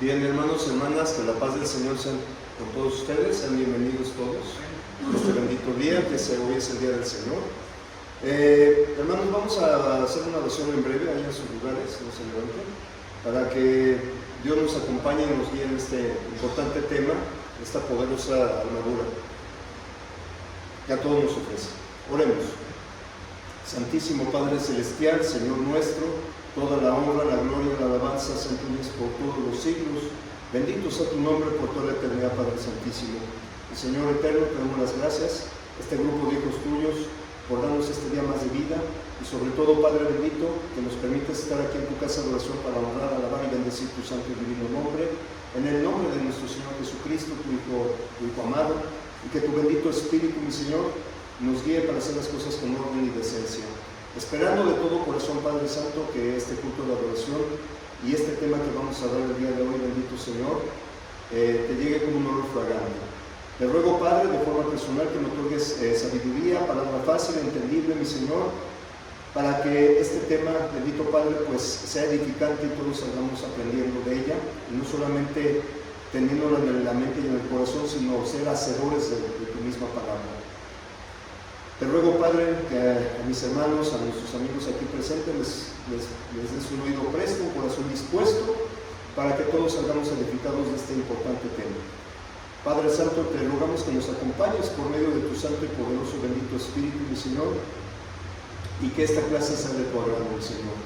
Bien, hermanos y hermanas, que la paz del Señor sea con todos ustedes, sean bienvenidos todos a este bendito día, que hoy es el día del Señor. Hermanos, vamos a hacer una oración en breve, ahí en sus lugares, no se levanten, para que Dios nos acompañe y nos guíe en este importante tema, esta poderosa armadura que a todos nos ofrece. Oremos. Santísimo Padre Celestial, Señor nuestro, toda la honra, la gloria y la alabanza sean tuyas por todos los siglos. Bendito sea tu nombre por toda la eternidad, Padre Santísimo. Y Señor eterno, te damos las gracias a este grupo de hijos tuyos por darnos este día más de vida y sobre todo, Padre bendito, que nos permitas estar aquí en tu casa de oración para honrar, alabar y bendecir tu santo y divino nombre, en el nombre de nuestro Señor Jesucristo, tu Hijo amado, y que tu bendito Espíritu, mi Señor, nos guíe para hacer las cosas con orden y decencia. Esperando de todo corazón, Padre Santo, que este culto de adoración y este tema que vamos a dar el día de hoy, bendito Señor, te llegue como un olor fragante. Te ruego, Padre, de forma personal que me otorgues sabiduría, palabra fácil, entendible, mi Señor, para que este tema, bendito Padre, pues sea edificante y todos salgamos aprendiendo de ella, y no solamente teniéndola en la mente y en el corazón, sino ser hacedores de tu misma palabra. Te ruego, Padre, que a mis hermanos, a nuestros amigos aquí presentes, les des un oído presto, un corazón dispuesto, para que todos salgamos edificados de este importante tema. Padre Santo, te rogamos que nos acompañes por medio de tu santo y poderoso bendito Espíritu, mi Señor, y que esta clase sea de tu agrado, mi Señor,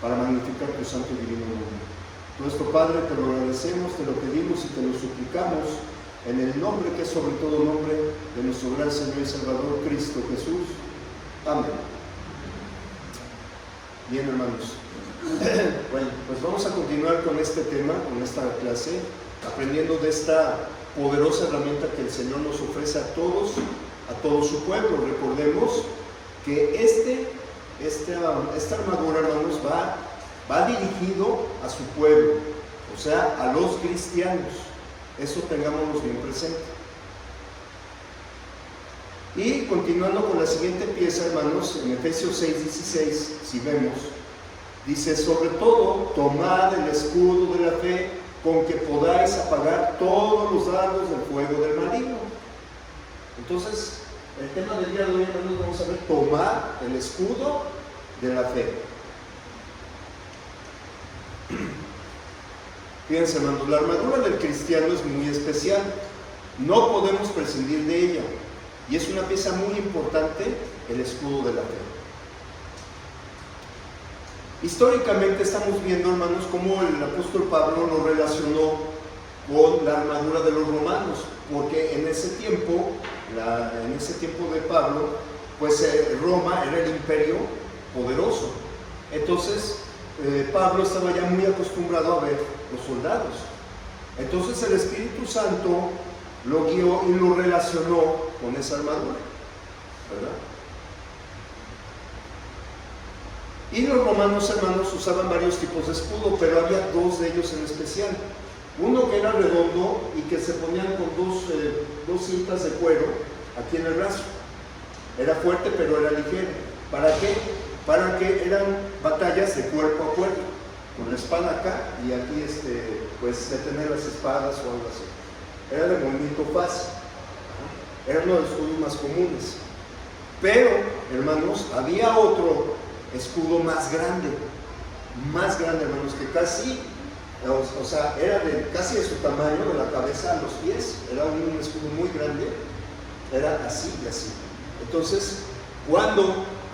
para magnificar tu santo y divino nombre. Todo esto, Padre, te lo agradecemos, te lo pedimos y te lo suplicamos, en el nombre que es sobre todo nombre de nuestro gran Señor y Salvador, Cristo Jesús. Amén. Bien, hermanos. Bueno, pues vamos a continuar con este tema, con esta clase, aprendiendo de esta poderosa herramienta que el Señor nos ofrece a todo su pueblo. Recordemos que esta armadura, hermanos, va dirigido a su pueblo, o sea, a los cristianos. Eso tengámoslo bien presente. Y continuando con la siguiente pieza, hermanos, en Efesios 6:16, si vemos, dice: sobre todo, tomad el escudo de la fe, con que podáis apagar todos los dardos del fuego del maligno. Entonces, el tema del día de hoy, hermanos, vamos a ver, tomar el escudo de la fe. Fíjense, hermanos, la armadura del cristiano es muy especial, no podemos prescindir de ella, y es una pieza muy importante, el escudo de la fe. Históricamente estamos viendo, hermanos, cómo el apóstol Pablo lo relacionó con la armadura de los romanos, porque en ese tiempo de Pablo, pues Roma era el imperio poderoso. Entonces Pablo estaba ya muy acostumbrado a ver los soldados. Entonces el Espíritu Santo lo guió y lo relacionó con esa armadura, ¿verdad? Y los romanos, hermanos, usaban varios tipos de escudo, pero había dos de ellos en especial. Uno que era redondo y que se ponían con dos cintas de cuero aquí en el brazo. Era fuerte, pero era ligero. ¿Para qué? Para que eran batallas de cuerpo a cuerpo, con la espada acá y aquí pues detener las espadas o algo así. Era de movimiento fácil, era uno de los escudos más comunes. Pero, hermanos, había otro escudo más grande, hermanos, que casi, o sea, era casi de su tamaño, de la cabeza a los pies. Era un escudo muy grande, era así y así. Entonces,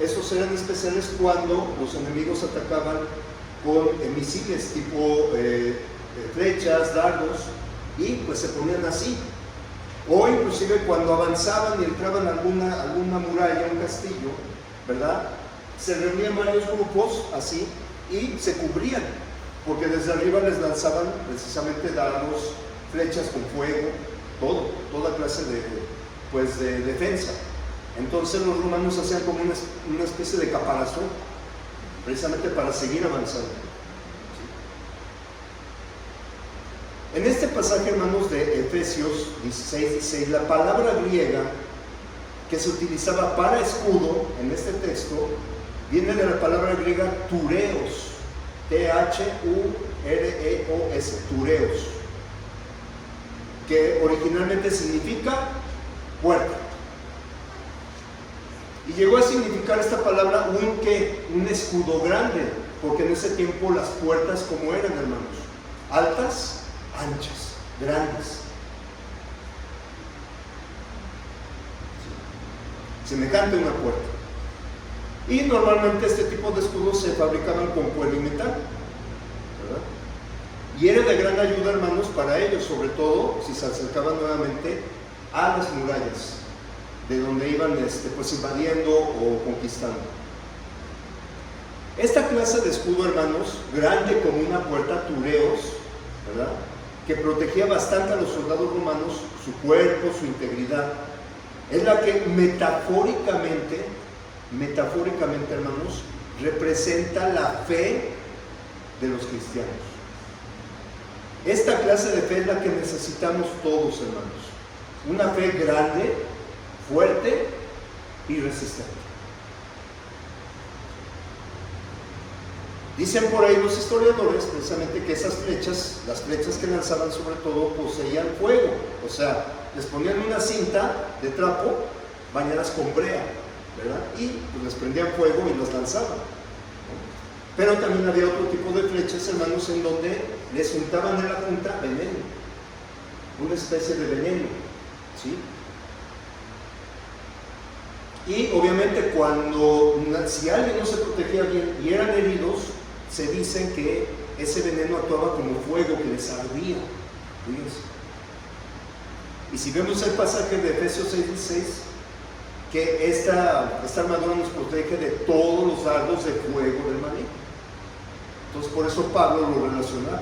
esos eran especiales cuando los enemigos atacaban con misiles tipo flechas, dardos, y pues se ponían así. O inclusive cuando avanzaban y entraban a alguna muralla, un castillo, ¿verdad? Se reunían varios grupos así y se cubrían, porque desde arriba les lanzaban precisamente dardos, flechas con fuego, toda clase de defensa. Entonces los romanos hacían como una especie de caparazón, precisamente para seguir avanzando. En este pasaje, hermanos, de Efesios 16:16, la palabra griega que se utilizaba para escudo en este texto viene de la palabra griega tureos, T-H-U R-E-O-S, tureos, que originalmente significa puerta. Y llegó a significar esta palabra un escudo grande, porque en ese tiempo las puertas, ¿cómo eran, hermanos? Altas, anchas, grandes. Semejante a una puerta. Y normalmente este tipo de escudos se fabricaban con cuero y metal, ¿verdad? Y era de gran ayuda, hermanos, para ellos, sobre todo si se acercaban nuevamente a las murallas, de donde iban pues invadiendo o conquistando. Esta clase de escudo, hermanos, grande como una puerta, tureos, ¿verdad?, que protegía bastante a los soldados romanos, su cuerpo, su integridad, es la que metafóricamente, hermanos, representa la fe de los cristianos. Esta clase de fe es la que necesitamos todos, hermanos. Una fe grande, fuerte y resistente. Dicen por ahí los historiadores precisamente que esas flechas, las flechas que lanzaban sobre todo, poseían fuego. O sea, les ponían una cinta de trapo bañadas con brea, ¿verdad? Y pues les prendían fuego y las lanzaban, ¿no? Pero también había otro tipo de flechas, hermanos, en donde les untaban en la punta veneno, una especie de veneno, ¿sí? Y obviamente si alguien no se protegía bien y eran heridos, se dicen que ese veneno actuaba como fuego que les ardía. Fíjense. Y si vemos el pasaje de Efesios 6:16, que esta armadura nos protege de todos los dardos de fuego del maligno. Entonces por eso Pablo lo relaciona.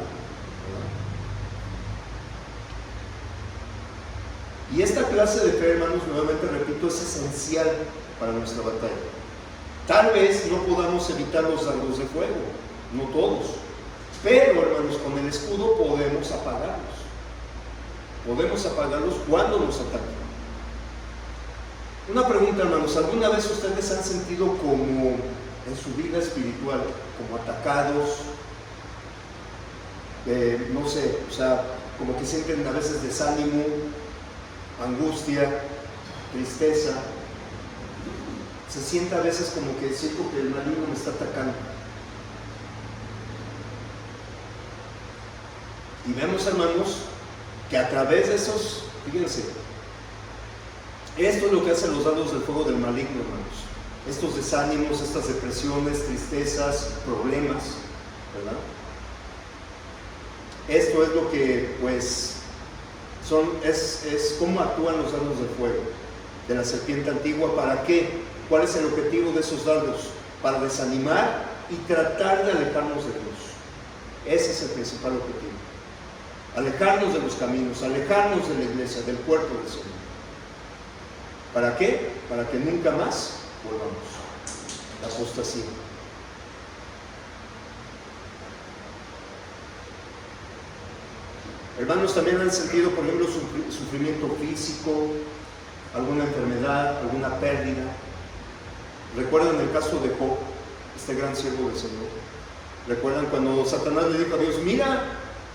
Y esta clase de fe, hermanos, nuevamente repito, es esencial para nuestra batalla. Tal vez no podamos evitar los dardos de fuego, no todos, pero, hermanos, con el escudo podemos apagarlos. Podemos apagarlos cuando nos atacan. Una pregunta, hermanos, ¿alguna vez ustedes han sentido como en su vida espiritual, como atacados? No sé, o sea, como que sienten a veces desánimo, angustia, tristeza. Se siente a veces como que siento que el maligno me está atacando. Y vemos, hermanos, que a través de esos, fíjense, esto es lo que hacen los dardos del fuego del maligno, hermanos. Estos desánimos, estas depresiones, tristezas, problemas, ¿verdad? Esto es lo que, pues, es cómo actúan los dardos de fuego de la serpiente antigua. ¿Para qué? ¿Cuál es el objetivo de esos dardos? Para desanimar y tratar de alejarnos de Dios. Ese es el principal objetivo. Alejarnos de los caminos, alejarnos de la iglesia, del cuerpo del Señor. ¿Para qué? Para que nunca más volvamos. La apostasía. Hermanos, también han sentido, por ejemplo, sufrimiento físico, alguna enfermedad, alguna pérdida. ¿Recuerdan el caso de Job, este gran siervo del Señor? ¿Recuerdan cuando Satanás le dijo a Dios, mira,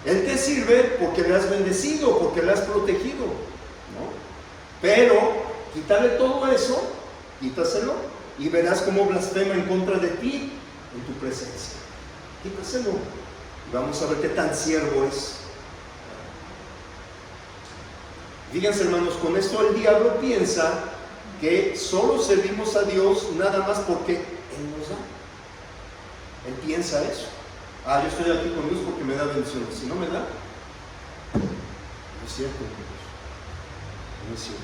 Él te sirve porque le has bendecido, porque le has protegido, ¿no? Pero quítale todo eso, quítaselo, y verás cómo blasfema en contra de ti en tu presencia. Quítaselo, y vamos a ver qué tan siervo es. Fíjense, hermanos, con esto el diablo piensa que solo servimos a Dios nada más porque Él nos da. Él piensa eso. Yo estoy aquí con Dios porque me da bendiciones. Si no me da, no es cierto, no es cierto.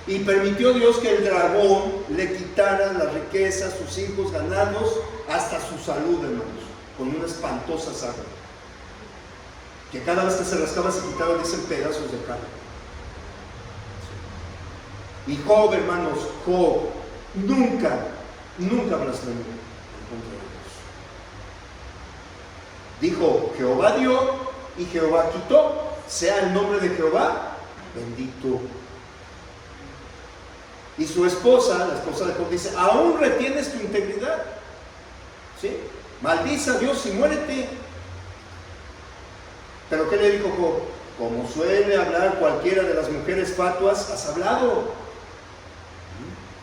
Y permitió Dios que el dragón le quitara las riquezas, sus hijos, ganados, hasta su salud, hermanos, con una espantosa saga. Que cada vez que se rascaba se quitaban, dicen, pedazos de carne. Y Job, hermanos, Job nunca blasfemó en contra de Dios. Dijo, Jehová dio y Jehová quitó, sea el nombre de Jehová bendito. Y su esposa, la esposa de Job, dice, ¿aún retienes tu integridad? ¿Sí? maldice a Dios y muérete. Pero ¿qué le dijo Job? Como suele hablar cualquiera de las mujeres fatuas, has hablado.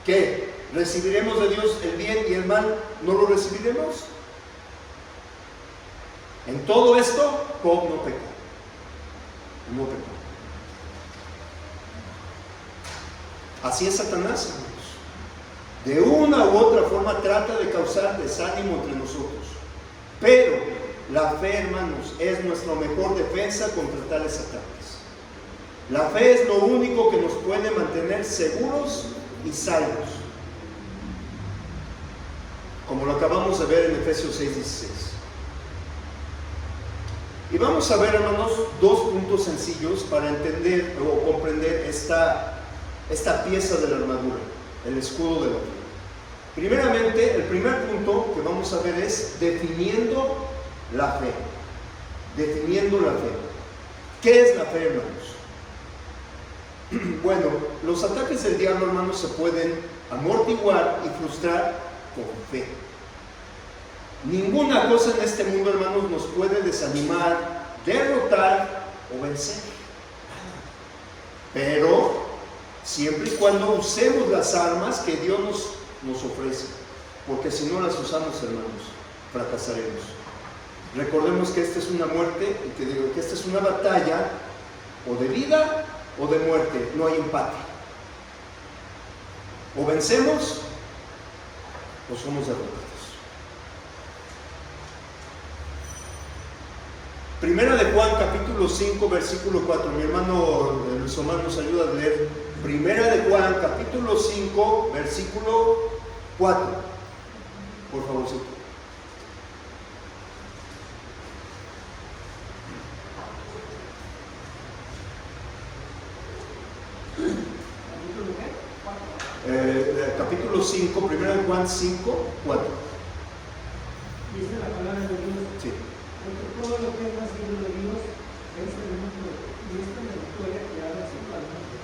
¿Qué? ¿Recibiremos de Dios el bien y el mal? ¿No lo recibiremos? En todo esto, Job no pecó. No pecó. Así es Satanás, hermanos. De una u otra forma trata de causar desánimo entre nosotros. Pero la fe, hermanos, es nuestra mejor defensa contra tales ataques. La fe es lo único que nos puede mantener seguros y salvos. Como lo acabamos de ver en Efesios 6:16. Y vamos a ver, hermanos, dos puntos sencillos para entender o comprender esta pieza de la armadura, el escudo de la fe. Primeramente, el primer punto que vamos a ver es definiendo la fe. Definiendo la fe. ¿Qué es la fe, hermanos? Bueno, los ataques del diablo, hermanos, se pueden amortiguar y frustrar con fe. Ninguna cosa en este mundo, hermanos, nos puede desanimar, derrotar o vencer. Pero siempre y cuando usemos las armas que Dios nos ofrece, porque si no las usamos, hermanos, fracasaremos. Recordemos que esta es una muerte, y que esta es una batalla o de vida o de muerte, no hay empate. O vencemos o somos derrotados. Primera de Juan, capítulo 5, versículo 4. Mi hermano Luis Omar nos ayuda a leer. Primera de Juan, capítulo 5, versículo 4. Por favor, sí. Capítulo 5, primera de Juan 5, 4. Dice la palabra de Dios. Sí. Porque todo lo que es nacido de Dios es el mundo, y esta es la victoria que ha recibido al mundo,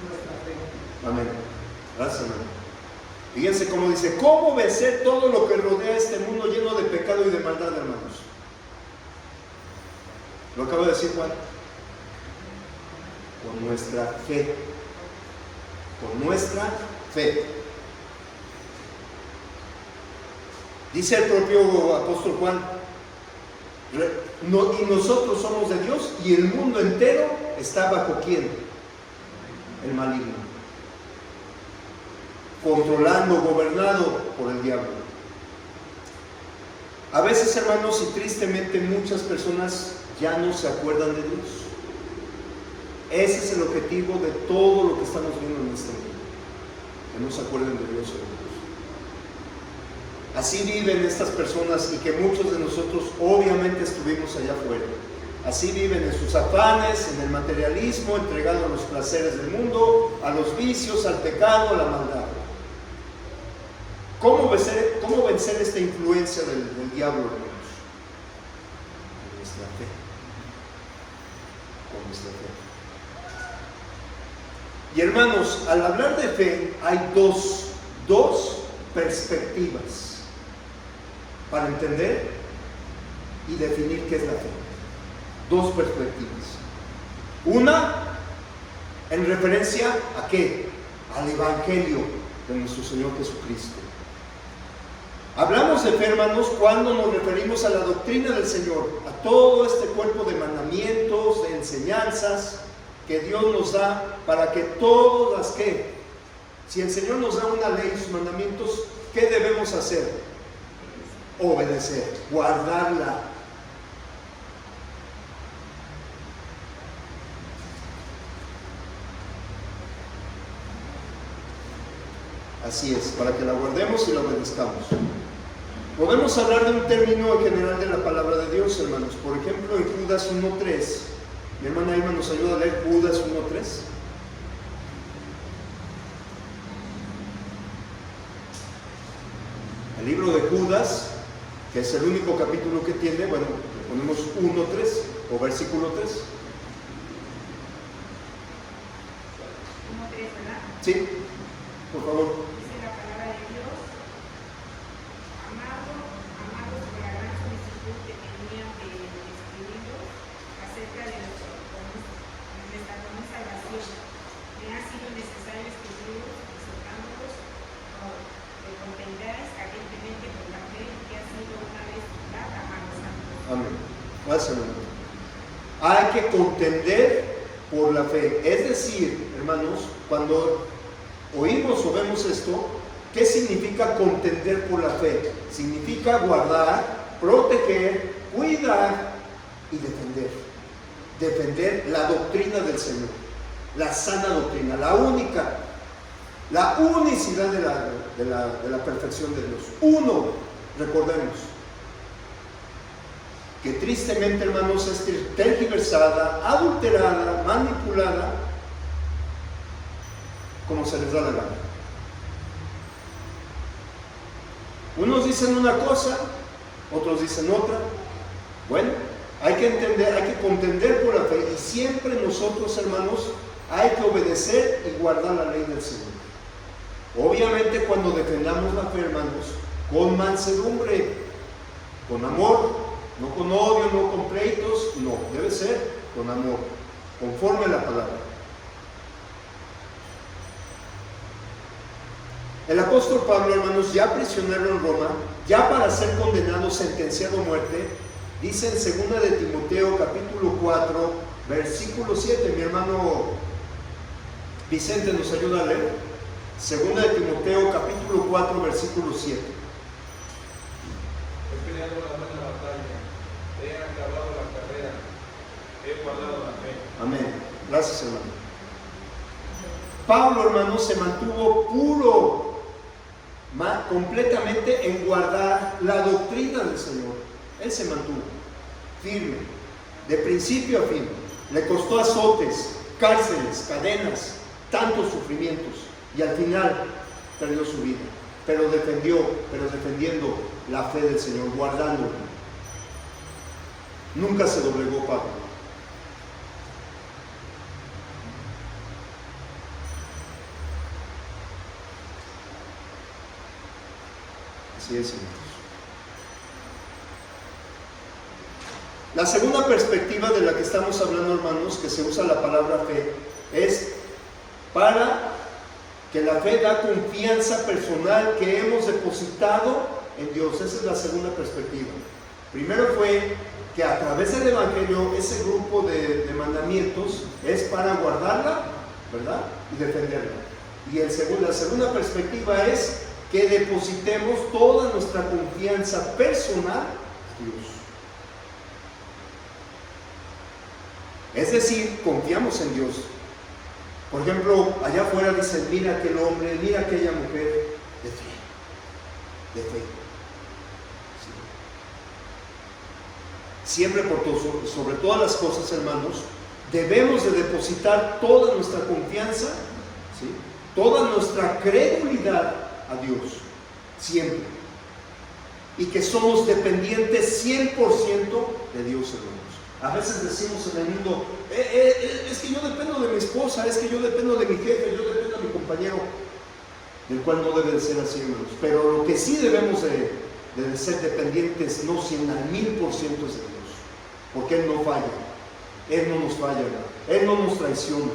nuestra fe. Amén. Gracias, hermano. Fíjense cómo dice: ¿cómo vencer todo lo que rodea este mundo lleno de pecado y de maldad, hermanos? Lo acabo de decir Juan. Con nuestra fe. Con nuestra fe. Dice el propio apóstol Juan: y nosotros somos de Dios, y el mundo entero está bajo ¿quién? El maligno, controlando, gobernado por el diablo. A veces, hermanos, y tristemente muchas personas ya no se acuerdan de Dios. Ese es el objetivo de todo lo que estamos viendo en este mundo, que no se acuerden de Dios, hermanos. Así viven estas personas, y que muchos de nosotros obviamente estuvimos allá afuera. Así viven en sus afanes, en el materialismo, entregados a los placeres del mundo, a los vicios, al pecado, a la maldad. ¿Cómo vencer esta influencia del diablo, hermanos? Con nuestra fe. Con nuestra fe. Y hermanos, al hablar de fe hay dos perspectivas para entender y definir qué es la fe. Dos perspectivas. Una, en referencia ¿a qué? Al Evangelio de nuestro Señor Jesucristo. Hablamos de fe, hermanos, cuando nos referimos a la doctrina del Señor, a todo este cuerpo de mandamientos, de enseñanzas que Dios nos da para que todas las que, si el Señor nos da una ley y sus mandamientos, ¿qué debemos hacer? Obedecer, guardarla. Así es, para que la guardemos y la obedezcamos. Podemos hablar de un término en general de la palabra de Dios, hermanos. Por ejemplo, en Judas 1:3. Mi hermana Irma nos ayuda a leer Judas 1:3. El libro de Judas, que es el único capítulo que tiene, bueno, le ponemos 1:3 o versículo 3. 1:3, ¿verdad? Sí, por favor. Dice la palabra de Dios: amados de Amén. Gracias, hermano. Hay que contender por la fe. Es decir, hermanos, cuando oímos o vemos esto, ¿qué significa contender por la fe? Significa guardar, proteger, cuidar y defender. Defender la doctrina del Señor, la sana doctrina, la única, la unicidad de la perfección de Dios. Uno, recordemos, que tristemente, hermanos, es tergiversada, adulterada, manipulada, como se les da la gana. Unos dicen una cosa, otros dicen otra. Bueno, hay que entender, hay que contender por la fe, y siempre nosotros, hermanos, hay que obedecer y guardar la ley del Señor. Obviamente, cuando defendamos la fe, hermanos, con mansedumbre, con amor, no con odio, no con pleitos, no, debe ser con amor, conforme a la palabra. El apóstol Pablo, hermanos, ya prisionero en Roma, ya para ser condenado, sentenciado a muerte, dice en 2 de Timoteo capítulo 4, versículo 7, mi hermano Vicente nos ayuda a leer. 2 de Timoteo capítulo 4, versículo 7. He peleado la buena batalla, he acabado la carrera, he guardado la fe. Amén. Gracias, hermano. Pablo, hermano, se mantuvo puro, completamente en guardar la doctrina del Señor. Él se mantuvo firme, de principio a fin. Le costó azotes, cárceles, cadenas, tantos sufrimientos, y al final perdió su vida, pero defendiendo la fe del Señor, guardándola. Nunca se doblegó Pablo. Así es, hermanos. La segunda perspectiva de la que estamos hablando, hermanos, que se usa la palabra fe, es para que la fe da confianza personal que hemos depositado en Dios. Esa es la segunda perspectiva. Primero fue que a través del Evangelio, ese grupo de mandamientos es para guardarla, ¿verdad? Y defenderla. Y la segunda perspectiva es que depositemos toda nuestra confianza personal en Dios. Es decir, confiamos en Dios. Por ejemplo, allá afuera dicen, mira aquel hombre, mira aquella mujer, de fe. Sí. Siempre sobre todas las cosas, hermanos, debemos de depositar toda nuestra confianza, ¿sí?, toda nuestra credulidad a Dios, siempre. Y que somos dependientes 100% de Dios, hermanos. A veces decimos en el mundo, es que yo dependo de mi esposa, es que yo dependo de mi jefe, yo dependo de mi compañero, del cual no debe de ser así, hermanos. Pero lo que sí debemos de ser dependientes, no 100 al 1000% es de Dios, porque Él no falla, Él no nos falla, Él no nos traiciona.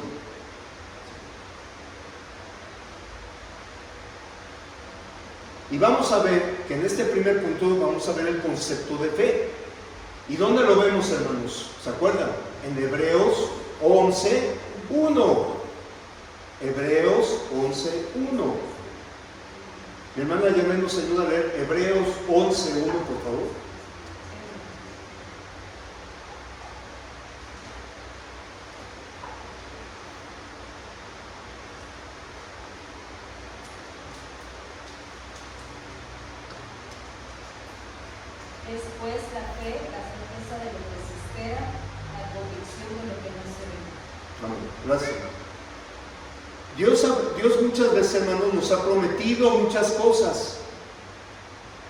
Y vamos a ver que en este primer punto vamos a ver el concepto de fe. ¿Y dónde lo vemos, hermanos? ¿Se acuerdan? En Hebreos 11:1. Hebreos 11:1. Mi hermana Yamel nos ayuda a leer Hebreos 11:1, por favor. Es pues la fe, la certeza de lo que se espera, la convicción de lo que no se ve. Amén. Gracias. Dios muchas veces, hermanos, nos ha prometido muchas cosas.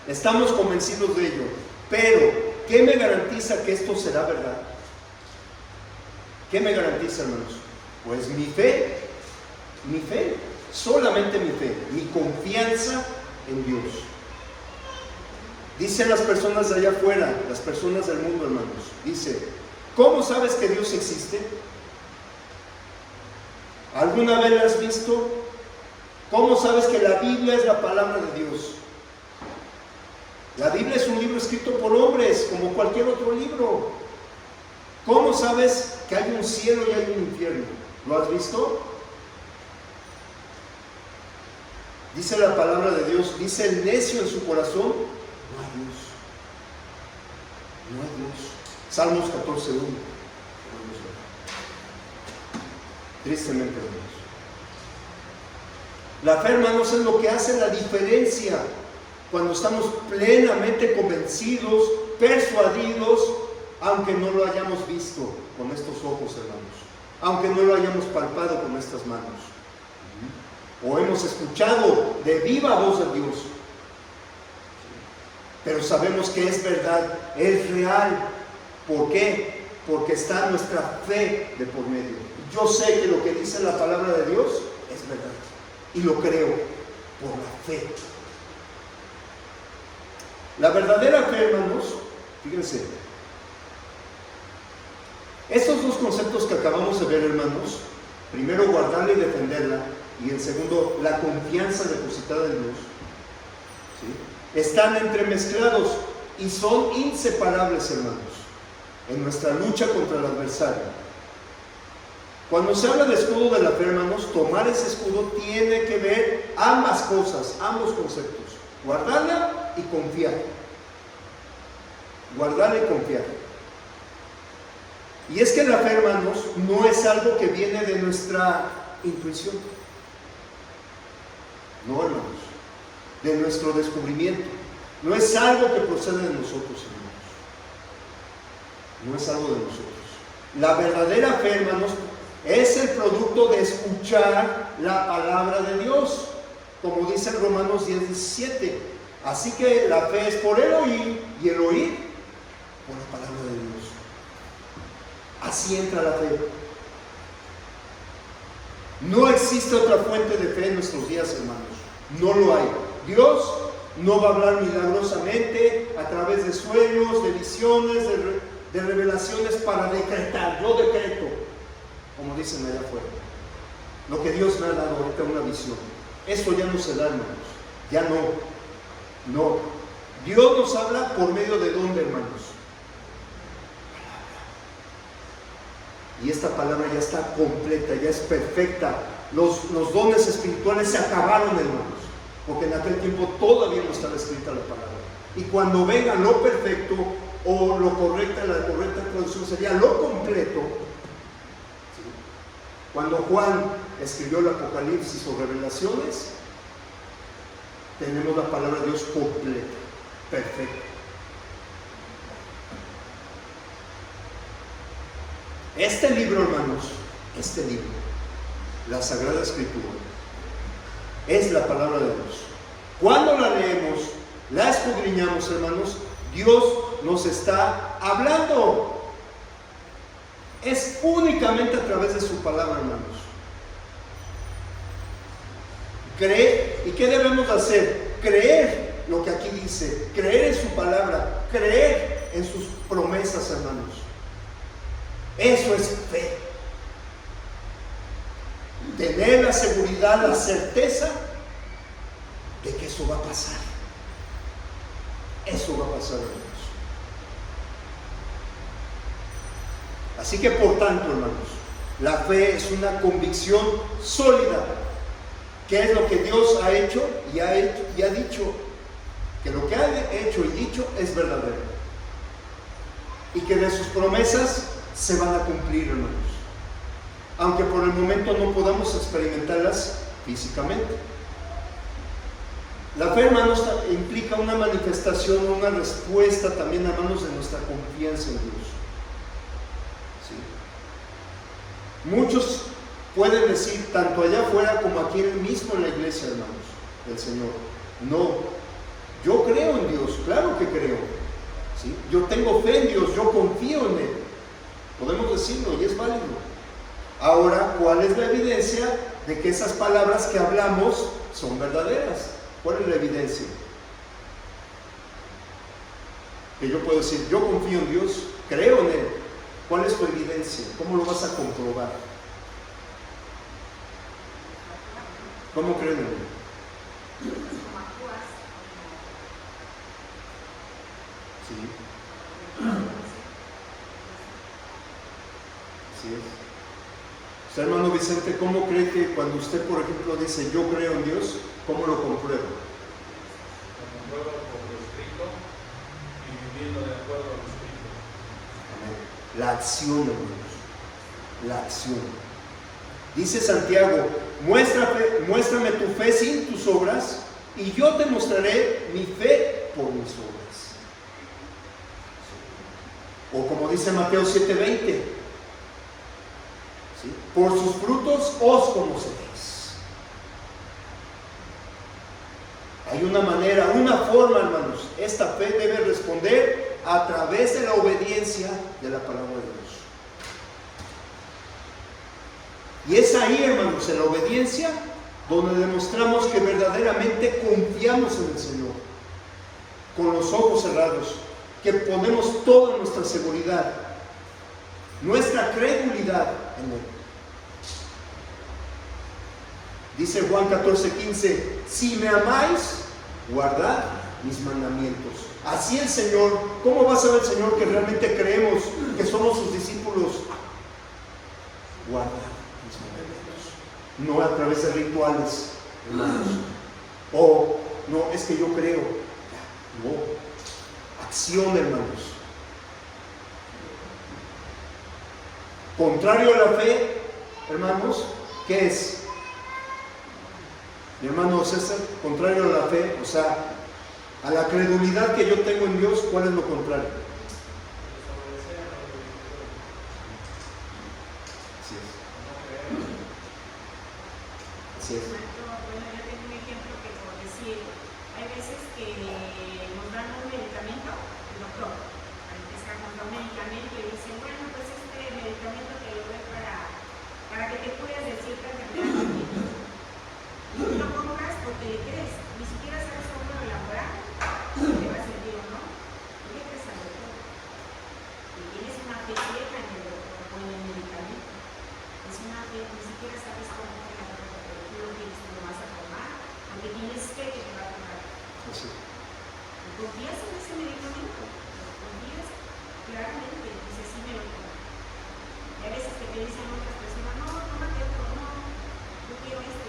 Estamos convencidos de ello. Pero, ¿qué me garantiza que esto será verdad? ¿Qué me garantiza, hermanos? Pues mi fe, solamente mi fe, mi confianza en Dios. Dicen las personas de allá afuera, las personas del mundo, hermanos, dice, ¿cómo sabes que Dios existe? ¿Alguna vez lo has visto? ¿Cómo sabes que la Biblia es la palabra de Dios? La Biblia es un libro escrito por hombres, como cualquier otro libro. ¿Cómo sabes que hay un cielo y hay un infierno? ¿Lo has visto? Dice la palabra de Dios, dice el necio en su corazón, no hay Dios. No hay Dios. Salmos 14:1. Tristemente, hermanos. La fe, hermanos, es lo que hace la diferencia cuando estamos plenamente convencidos, persuadidos, aunque no lo hayamos visto con estos ojos, hermanos, aunque no lo hayamos palpado con estas manos, o hemos escuchado de viva voz de Dios, pero sabemos que es verdad, es real. ¿Por qué? Porque está nuestra fe de por medio. Yo sé que lo que dice la palabra de Dios es verdad, y lo creo por la fe. La verdadera fe, hermanos, fíjense, estos dos conceptos que acabamos de ver, hermanos, primero guardarla y defenderla, y el segundo, la confianza depositada en Dios, ¿sí?, están entremezclados y son inseparables, hermanos, en nuestra lucha contra el adversario. Cuando se habla de escudo de la fe, hermanos, tomar ese escudo tiene que ver ambas cosas, ambos conceptos: guardarla y confiar. Guardarla y confiar. Y es que la fe, hermanos, no es algo que viene de nuestra intuición. No, hermanos, de nuestro descubrimiento. No es algo que procede de nosotros, hermanos. No es algo de nosotros. La verdadera fe, hermanos, es el producto de escuchar la palabra de Dios, como dice en Romanos 10:17. Así que la fe es por el oír, y el oír por la palabra de Dios. Así entra la fe. No existe otra fuente de fe en nuestros días, hermanos. No lo hay. Dios no va a hablar milagrosamente a través de sueños, de visiones, de revelaciones para decretar. Yo decreto, como dicen allá afuera, lo que Dios me ha dado ahorita, una visión. Eso ya no se da, hermanos. Ya no. Dios nos habla por medio de dónde, hermanos. Y esta palabra ya está completa, ya es perfecta. Los dones espirituales se acabaron, hermanos, porque en aquel tiempo todavía no estaba escrita la palabra. Y cuando venga lo perfecto, o lo correcto, la correcta traducción sería lo completo. ¿Sí? Cuando Juan escribió el Apocalipsis o Revelaciones, tenemos la palabra de Dios completa, perfecta. Este libro, hermanos, la Sagrada Escritura, es la palabra de Dios. Cuando la leemos, la escudriñamos, hermanos, Dios nos está hablando. Es únicamente a través de su palabra, hermanos. Creer. ¿Y qué debemos hacer? Creer lo que aquí dice, creer en su palabra, creer en sus promesas, hermanos. Eso es fe. Tener la seguridad, la certeza de que eso va a pasar. Eso va a pasar, hermanos. Así que, por tanto, hermanos, la fe es una convicción sólida. ¿Qué es lo que Dios ha hecho y ha dicho? Que lo que ha hecho y dicho es verdadero. Y que de sus promesas se van a cumplir, hermanos, aunque por el momento no podamos experimentarlas físicamente. La fe, hermanos, implica una manifestación, una respuesta también, hermanos, de nuestra confianza en Dios. ¿Sí? Muchos pueden decir, tanto allá afuera como aquí mismo en la iglesia, hermanos, del Señor: no, yo creo en Dios, claro que creo, ¿sí? Yo tengo fe en Dios, yo confío en Él. Podemos decirlo y es válido. Ahora, ¿cuál es la evidencia de que esas palabras que hablamos son verdaderas? ¿Cuál es la evidencia? Que yo puedo decir, yo confío en Dios, creo en Él. ¿Cuál es tu evidencia? ¿Cómo lo vas a comprobar? ¿Cómo creen en Él? Sí. Así es. Usted, hermano Vicente, ¿cómo cree que cuando usted, por ejemplo, dice yo creo en Dios, cómo lo comprueba? Lo compruebo por lo escrito y viviendo de acuerdo a lo escrito. Amén. La acción, hermanos. La acción. Dice Santiago, muéstrame tu fe sin tus obras y yo te mostraré mi fe por mis obras. O como dice Mateo 7:20, ¿sí? Por sus frutos os conoceréis. Hay una manera, una forma, hermanos. Esta fe debe responder a través de la obediencia de la palabra de Dios. Y es ahí, hermanos, en la obediencia, donde demostramos que verdaderamente confiamos en el Señor, con los ojos cerrados, que ponemos toda nuestra seguridad, nuestra credulidad en Él. Dice Juan 14:15, si me amáis, guardad mis mandamientos. Así el Señor, ¿cómo va a saber el Señor que realmente creemos que somos sus discípulos? Guardar mis mandamientos. No a través de rituales, hermanos. O, no, es que yo creo. No. Acción, hermanos. Contrario a la fe, hermanos, ¿qué es? Mi hermano César, contrario a la fe, o sea, a la credulidad que yo tengo en Dios, ¿cuál es lo contrario? Así es. Así es. Bueno, yo tengo un ejemplo que, por decir, hay veces que nos dan un medicamento, el doctor, para empezar, nos da un medicamento y dicen, bueno, pues este medicamento te lo doy para que te cures de cierta enfermedad. Y tú lo compras porque le crees, ni siquiera sabes cómo elaborar, si te va a servir o no. ¿Tú le crees al doctor? Y tienes una fe ciega en el doctor o en el medicamento. Es una fe, ni siquiera sabes cómo elaborar, pero tú lo tienes, tú lo vas a tomar, porque tienes fe que te va a tomar. Así. ¿Confías en ese medicamento? ¿Confías? Claramente, dices, sí me lo tomo. Y a veces te dicen otras personas, no, tómate otro, no, yo quiero este,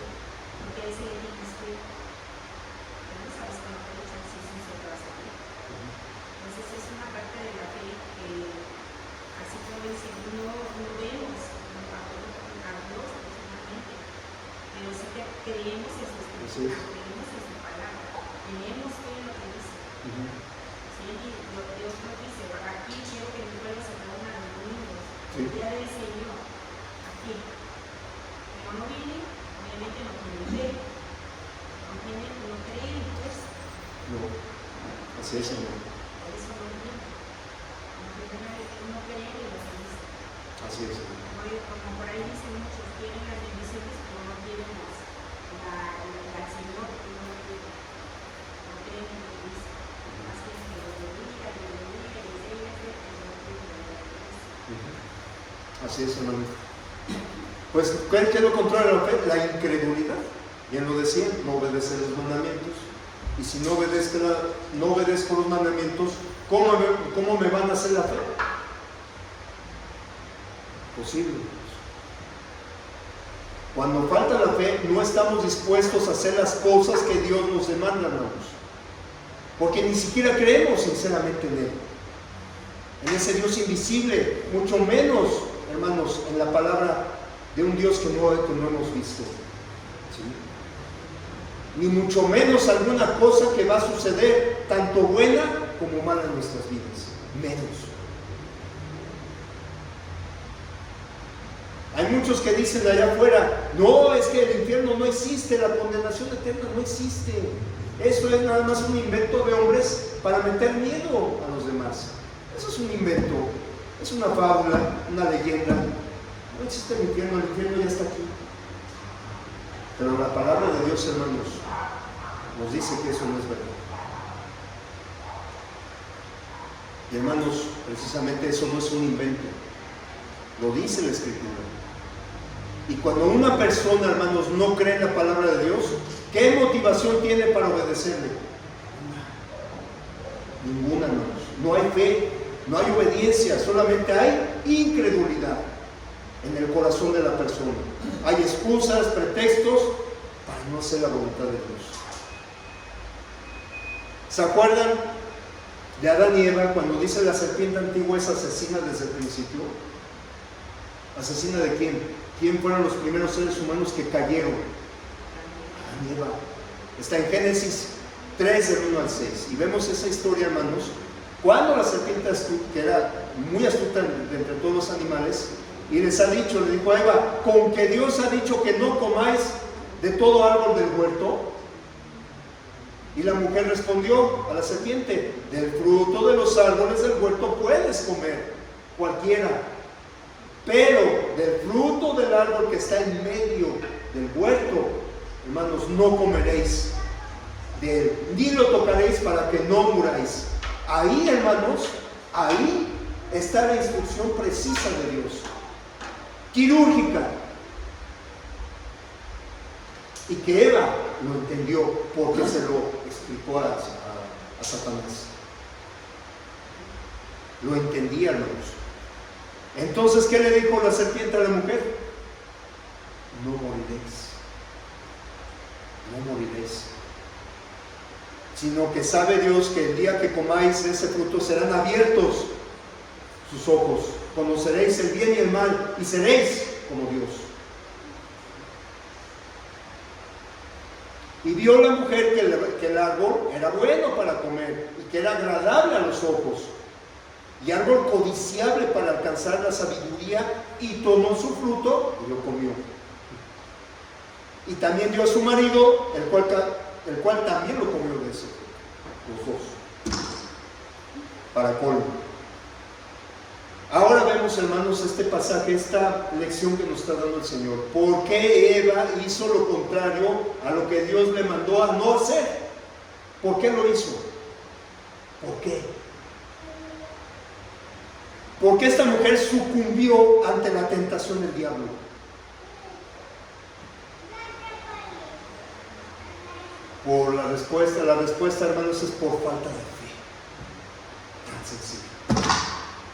porque ese le dijiste, pero no sabes cómo te lo echan, si se te va a salir. Entonces es una parte de la fe que, así como dicen, no vemos a Dios personalmente, pero sí que creemos en su escritura, creemos en su palabra, tenemos fe en lo que dice. Sí, Dios nos dice, aquí quiero que mi pueblo se reúna los domingos, el día del Señor, aquí. Pero no vienen, obviamente no tienen fe, no creen, pues. No. Así es, hermano. Por eso no vienen. No creen en lo que dice. Así es, hermano. Como por ahí dicen muchos, quieren las bendiciones, pero no quieren al Señor, no creen en lo que dice. Más que lo bendiga, y les dé y pero no creen en lo que dice. Así es, hermano. Pues, ¿qué es lo contrario a la fe? La incredulidad. Bien lo decía, no obedecer los mandamientos. Y si no obedezco los mandamientos, ¿cómo me van a hacer la fe? Posible. Cuando falta la fe, no estamos dispuestos a hacer las cosas que Dios nos demanda, hermanos. Porque ni siquiera creemos sinceramente en Él. En ese Dios invisible, mucho menos, hermanos, en la palabra de un Dios que no hemos visto. ¿Sí? Ni mucho menos alguna cosa que va a suceder, tanto buena como mala en nuestras vidas. Menos. Hay muchos que dicen de allá afuera, no, es que el infierno no existe, la condenación eterna no existe. Eso es nada más un invento de hombres para meter miedo a los demás. Eso es un invento, es una fábula, una leyenda. No existe el infierno ya está aquí. Pero la palabra de Dios, hermanos, nos dice que eso no es verdad. Y hermanos, precisamente eso no es un invento. Lo dice la Escritura. Y cuando una persona, hermanos, no cree en la palabra de Dios, ¿qué motivación tiene para obedecerle? Ninguna, hermanos. No hay fe, no hay obediencia, solamente hay incredulidad en el corazón de la persona. Hay excusas, pretextos para no hacer la voluntad de Dios. ¿Se acuerdan de Adán y Eva cuando dice la serpiente antigua es asesina desde el principio? ¿Asesina de quién? ¿Quién fueron los primeros seres humanos que cayeron? Adán y Eva. Está en Génesis 3, del 1 al 6. Y vemos esa historia, hermanos, cuando la serpiente astuta, que era muy astuta de entre todos los animales, y les ha dicho, le dijo a Eva, con que Dios ha dicho que no comáis de todo árbol del huerto. Y la mujer respondió a la serpiente, del fruto de los árboles del huerto puedes comer, cualquiera, pero del fruto del árbol que está en medio del huerto, hermanos, no comeréis de él, ni lo tocaréis para que no muráis. Ahí, hermanos, ahí está la instrucción precisa de Dios, quirúrgica, y que Eva lo entendió porque se lo explicó a Satanás. Lo entendía, hermanos. Entonces, ¿qué le dijo la serpiente a la mujer? No moriréis, no moriréis, sino que sabe Dios que el día que comáis ese fruto serán abiertos sus ojos, conoceréis el bien y el mal y seréis como Dios. Y vio la mujer que el árbol era bueno para comer y que era agradable a los ojos y árbol codiciable para alcanzar la sabiduría, y tomó su fruto y lo comió. Y también dio a su marido, el cual también lo comió de ese fruto, los dos, para colmo. Ahora vemos, hermanos, este pasaje, esta lección que nos está dando el Señor. ¿Por qué Eva hizo lo contrario a lo que Dios le mandó a no hacer? ¿Por qué lo hizo? ¿Por qué? ¿Por qué esta mujer sucumbió ante la tentación del diablo? Por la respuesta, hermanos, es por falta de fe. Tan sencillo.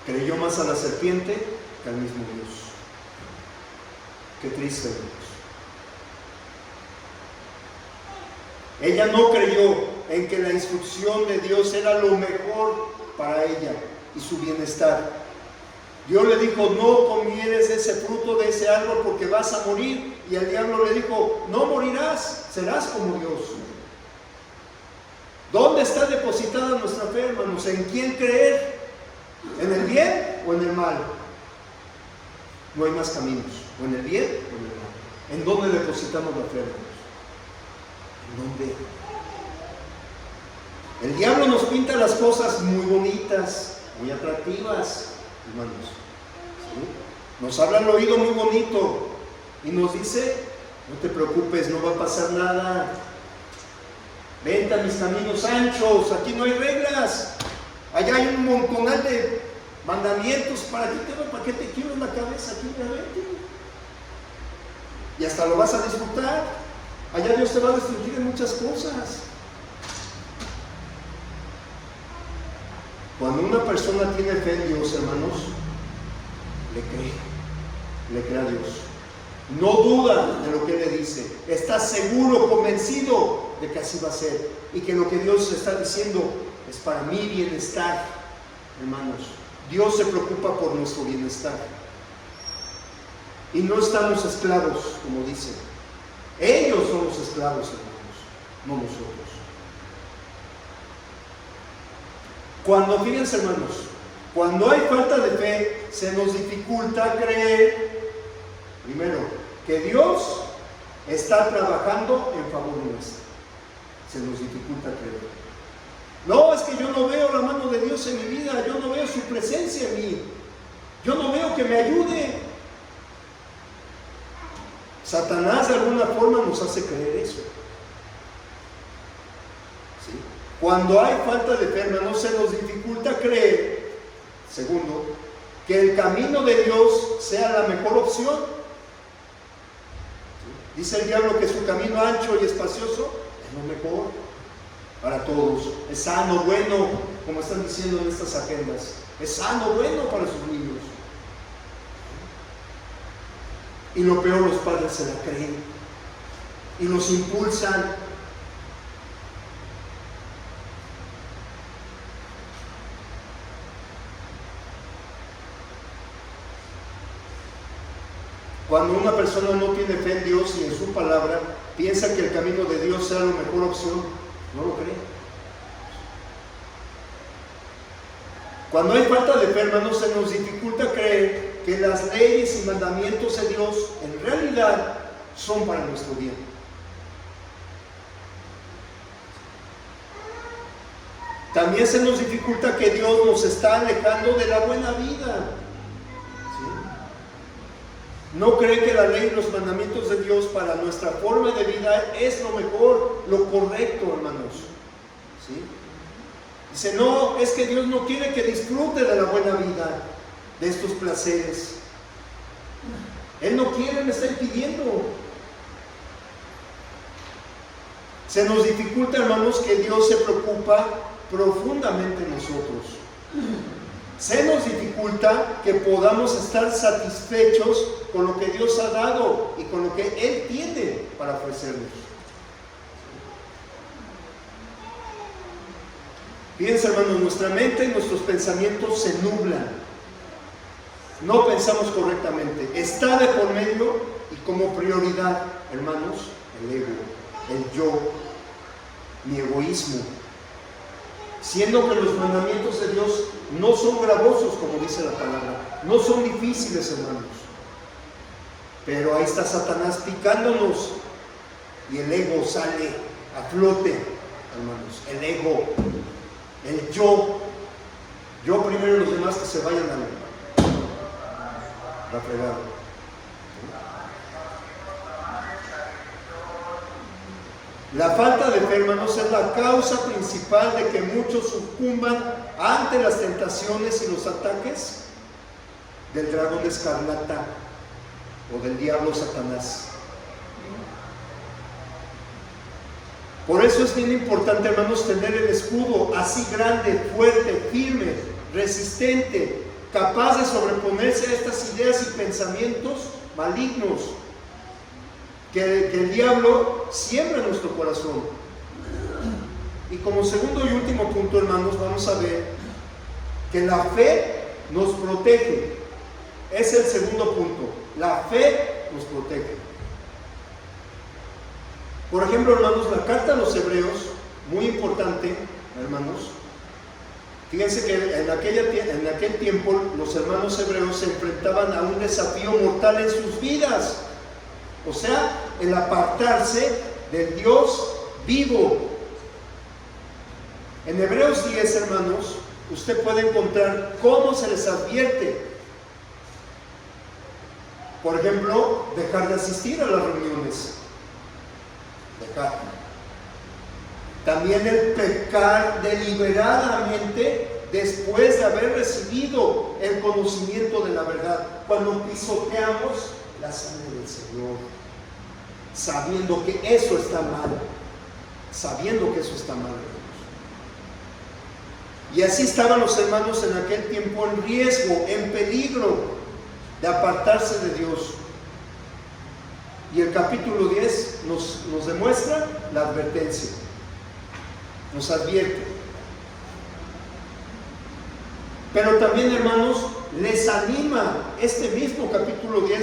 Creyó más a la serpiente que al mismo Dios. Qué triste, hermanos. Ella no creyó en que la instrucción de Dios era lo mejor para ella y su bienestar. Dios le dijo, no comieres ese fruto de ese árbol porque vas a morir. Y el diablo le dijo, no morirás, serás como Dios. ¿Dónde está depositada nuestra fe, hermanos? ¿En quién creer? ¿En el bien o en el mal? No hay más caminos. O en el bien o en el mal. ¿En dónde depositamos la fe, hermanos? ¿En dónde? El diablo nos pinta las cosas muy bonitas, muy atractivas, hermanos. ¿Sí? Nos habla al oído muy bonito y nos dice, no te preocupes, no va a pasar nada. Vente a mis caminos anchos, aquí no hay reglas. Allá hay un montonal de mandamientos. ¿Para qué te quiebras la cabeza? Aquí, vente. Y hasta lo vas a disfrutar. Allá Dios te va a disfrutar en muchas cosas. Cuando una persona tiene fe en Dios, hermanos, le cree a Dios. No duda de lo que Él le dice. Está seguro, convencido de que así va a ser. Y que lo que Dios está diciendo es para mi bienestar, hermanos. Dios se preocupa por nuestro bienestar. Y no estamos esclavos, como dicen. Ellos son los esclavos, hermanos, no nosotros. Cuando, fíjense, hermanos, cuando hay falta de fe, se nos dificulta creer, primero, que Dios está trabajando en favor nuestro. Se nos dificulta creer. No, es que yo no veo la mano de Dios en mi vida, yo no veo su presencia en mí, yo no veo que me ayude. Satanás de alguna forma nos hace creer eso. ¿Sí? Cuando hay falta de fe, hermanos, se nos dificulta creer, segundo, que el camino de Dios sea la mejor opción. ¿Sí? Dice el diablo que su camino ancho y espacioso es lo mejor. para todos. Es sano, bueno, como están diciendo en estas agendas. Es sano, bueno para sus niños. Y lo peor, los padres se la creen y los impulsan. Cuando una persona no tiene fe en Dios y en su palabra, piensa que el camino de Dios sea la mejor opción, no lo cree. Cuando hay falta de fe, hermanos, se nos dificulta creer que las leyes y mandamientos de Dios en realidad son para nuestro bien. También se nos dificulta que Dios nos está alejando de la buena vida. No cree que la ley y los mandamientos de Dios para nuestra forma de vida es lo mejor, lo correcto, hermanos. ¿Sí? Dice, no, es que Dios no quiere que disfrute de la buena vida, de estos placeres. Él no quiere, me está impidiendo. Se nos dificulta, hermanos, que Dios se preocupa profundamente en nosotros. Se nos dificulta que podamos estar satisfechos con lo que Dios ha dado y con lo que Él tiene para ofrecernos. Piensa, hermanos, nuestra mente y nuestros pensamientos se nublan. No pensamos correctamente. Está de por medio y como prioridad, hermanos, el ego, el yo, mi egoísmo. Siendo que los mandamientos de Dios no son gravosos, como dice la palabra, no son difíciles, hermanos. Pero ahí está Satanás picándonos y el ego sale a flote, hermanos. El ego, el yo primero y los demás que se vayan a la fregada. La falta de fe, hermanos, es la causa principal de que muchos sucumban ante las tentaciones y los ataques del dragón escarlata o del diablo Satanás. Por eso es bien importante, hermanos, tener el escudo así grande, fuerte, firme, resistente, capaz de sobreponerse a estas ideas y pensamientos malignos que el diablo siembra en nuestro corazón. Y como segundo y último punto, hermanos, vamos a ver que la fe nos protege. Es el segundo punto. La fe nos protege. Por ejemplo, hermanos, la carta a los Hebreos, muy importante, hermanos. Fíjense que en aquel tiempo los hermanos hebreos se enfrentaban a un desafío mortal en sus vidas. O sea, el apartarse del Dios vivo. En Hebreos 10, hermanos, usted puede encontrar cómo se les advierte. Por ejemplo, dejar de asistir a las reuniones. Dejar. También el pecar deliberadamente después de haber recibido el conocimiento de la verdad. Cuando pisoteamos la sangre del Señor, sabiendo que eso está mal, hermanos. Y así estaban los hermanos en aquel tiempo en riesgo, en peligro de apartarse de Dios. Y el capítulo 10 nos demuestra la advertencia, nos advierte. Pero también, hermanos, les anima, este mismo capítulo 10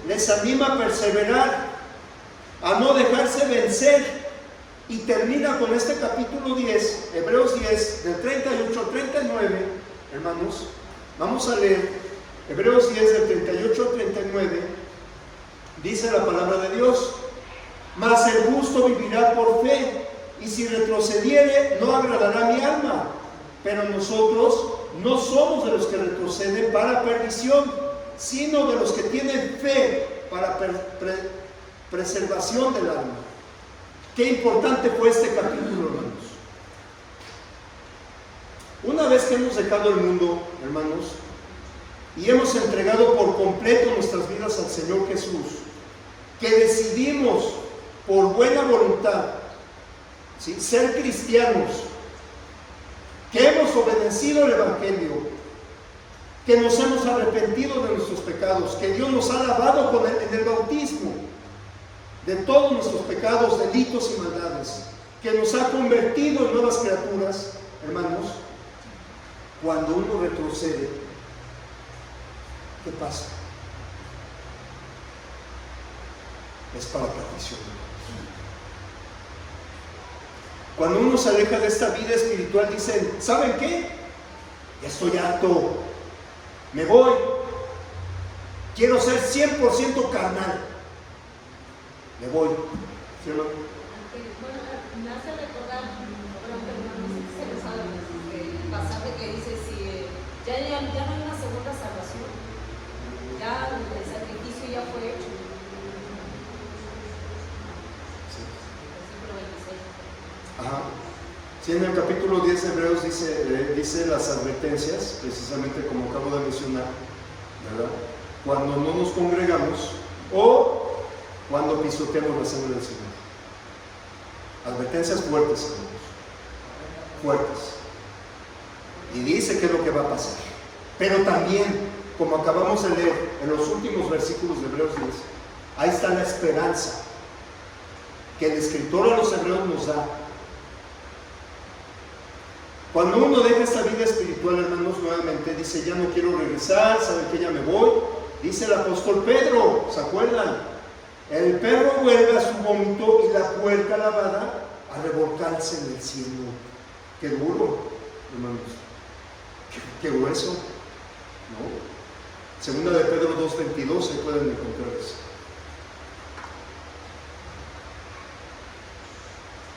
les anima a perseverar, a no dejarse vencer. Y termina con este capítulo 10, Hebreos 10, del 38 al 39, hermanos. Vamos a leer Hebreos 10, del 38 al 39. Dice la palabra de Dios: mas el justo vivirá por fe, y si retrocediere, no agradará mi alma. Pero nosotros no somos de los que retroceden para perdición, sino de los que tienen fe para preservación del alma. Qué importante fue este capítulo, hermanos. Una vez que hemos dejado el mundo, hermanos, y hemos entregado por completo nuestras vidas al Señor Jesús, que decidimos por buena voluntad ¿sí? Ser cristianos, que hemos obedecido el Evangelio, que nos hemos arrepentido de nuestros pecados, que Dios nos ha lavado en el bautismo de todos nuestros pecados, delitos y maldades, que nos ha convertido en nuevas criaturas, hermanos. Cuando uno retrocede, ¿qué pasa? Es para perdición. Cuando uno se aleja de esta vida espiritual, dicen, ¿saben qué? Ya estoy harto, me voy, quiero ser 100% carnal, me voy. ¿Sí o no? Bueno, me hace recordar, no sé si se lo sabe, el pasaje que dice, si ya no hay una segunda salvación, ya el sacrificio ya fue hecho. Versículo 26. Ajá. Sí, en el capítulo 10 de Hebreos dice las advertencias, precisamente como acabo de mencionar, ¿verdad? Cuando no nos congregamos o cuando pisoteamos la sangre del Señor. Advertencias fuertes, hermanos, fuertes. Y dice qué es lo que va a pasar. Pero también, como acabamos de leer en los últimos versículos de Hebreos 10, ahí está la esperanza que el escritor a los Hebreos nos da. Cuando uno deja esta vida espiritual, hermanos, nuevamente dice, ya no quiero regresar, saben que ya me voy. Dice el apóstol Pedro, ¿se acuerdan? El perro vuelve a su vómito y la puerca lavada a revolcarse en el cielo. Qué duro, hermanos. Qué grueso, ¿no? Segunda de Pedro 2:22 se pueden encontrar eso.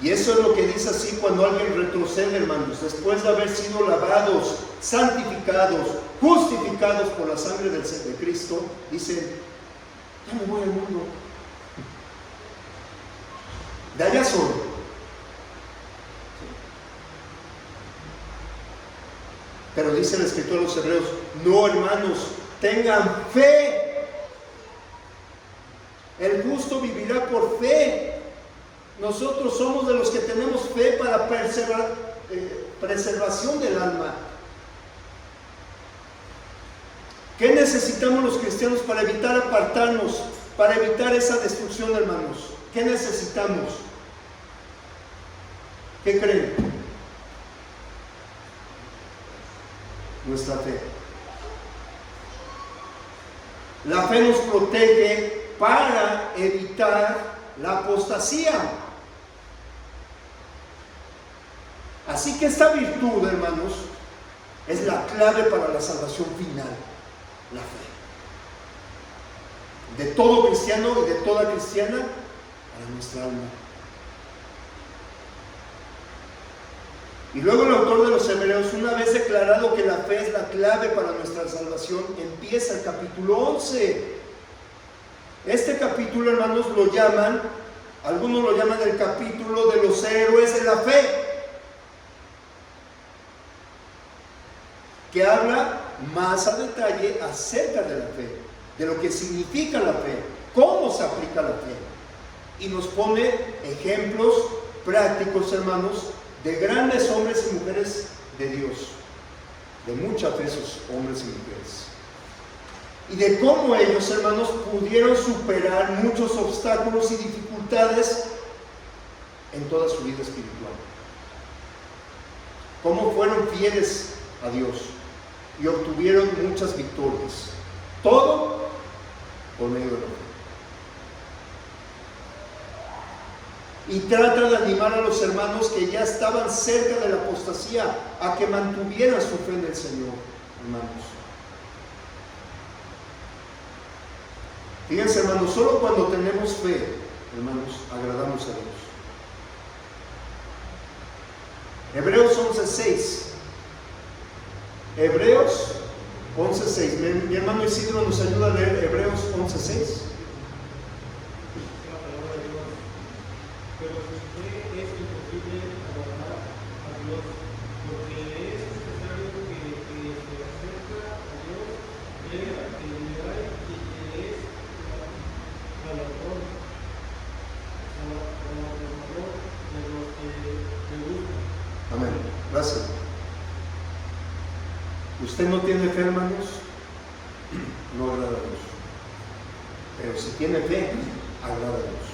Y eso es lo que dice así cuando alguien retrocede, hermanos, después de haber sido lavados, santificados, justificados por la sangre de Cristo, dicen, ya me voy al mundo. De allá soy. Pero dice el escritor a los Hebreos, no, hermanos, tengan fe. El justo vivirá por fe. Nosotros somos de los que tenemos fe para preservación del alma. ¿Qué necesitamos los cristianos para evitar apartarnos, para evitar esa destrucción, hermanos? ¿Qué necesitamos? ¿Qué creen? Nuestra fe. La fe nos protege para evitar la apostasía. Así que esta virtud, hermanos, es la clave para la salvación final, la fe. De todo cristiano y de toda cristiana para nuestra alma. Y luego el autor de los Hebreos, una vez declarado que la fe es la clave para nuestra salvación, empieza el capítulo 11. Este capítulo, hermanos, lo llaman, algunos lo llaman el capítulo de los héroes de la fe, que habla más a detalle acerca de la fe, de lo que significa la fe, cómo se aplica la fe, y nos pone ejemplos prácticos, hermanos, de grandes hombres y mujeres de Dios, de mucha fe esos hombres y mujeres, y de cómo ellos, hermanos, pudieron superar muchos obstáculos y dificultades en toda su vida espiritual, cómo fueron fieles a Dios y obtuvieron muchas victorias, todo por medio de la fe. Y trata de animar a los hermanos que ya estaban cerca de la apostasía a que mantuvieran su fe en el Señor, hermanos. Fíjense, hermanos, solo cuando tenemos fe, hermanos, agradamos a Dios. Hebreos 11:6. Hebreos 11:6. Mi hermano Isidro nos ayuda a leer Hebreos 11:6. Pero sin fe es imposible agradar a Dios, porque es necesario que se acerca a Dios, crea que le hay y que es galardón de los que Usted no tiene fe, hermanos, no agrada a Dios. Pero si tiene fe, agrada a Dios.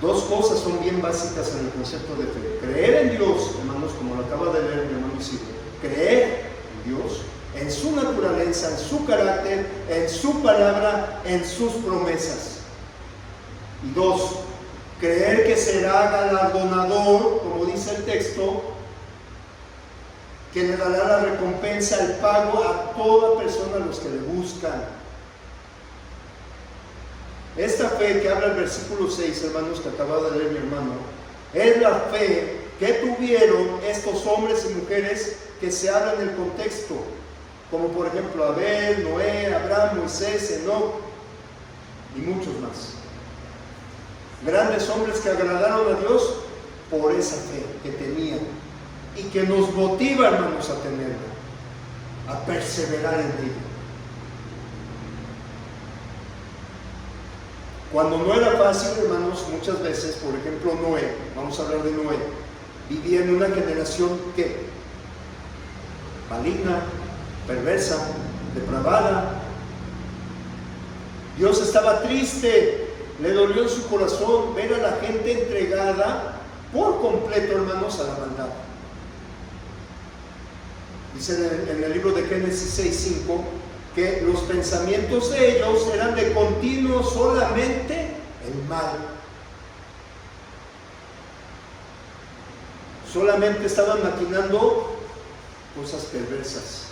Dos cosas son bien básicas en el concepto de fe. Creer en Dios, hermanos, como lo acaba de leer mi hermano Isidro. Creer en Dios, en su naturaleza, en su carácter, en su palabra, en sus promesas. Y dos, creer que será galardonador, como dice el texto, que le dará la recompensa, el pago a toda persona a los que le buscan. Esta fe que habla el versículo 6, hermanos, que acaba de leer mi hermano, es la fe que tuvieron estos hombres y mujeres que se habla en el contexto, como por ejemplo Abel, Noé, Abraham, Moisés, Enoc y muchos más. Grandes hombres que agradaron a Dios por esa fe que tenían y que nos motiva, hermanos, a tenerla, a perseverar en ella. Cuando no era fácil, hermanos, muchas veces, por ejemplo Noé, vamos a hablar de Noé, vivía en una generación que maligna, perversa, depravada. Dios estaba triste, le dolió en su corazón ver a la gente entregada por completo, hermanos, a la maldad. Dice en el libro de Génesis 6:5 que los pensamientos de ellos eran de continuo solamente el mal. Solamente estaban maquinando cosas perversas.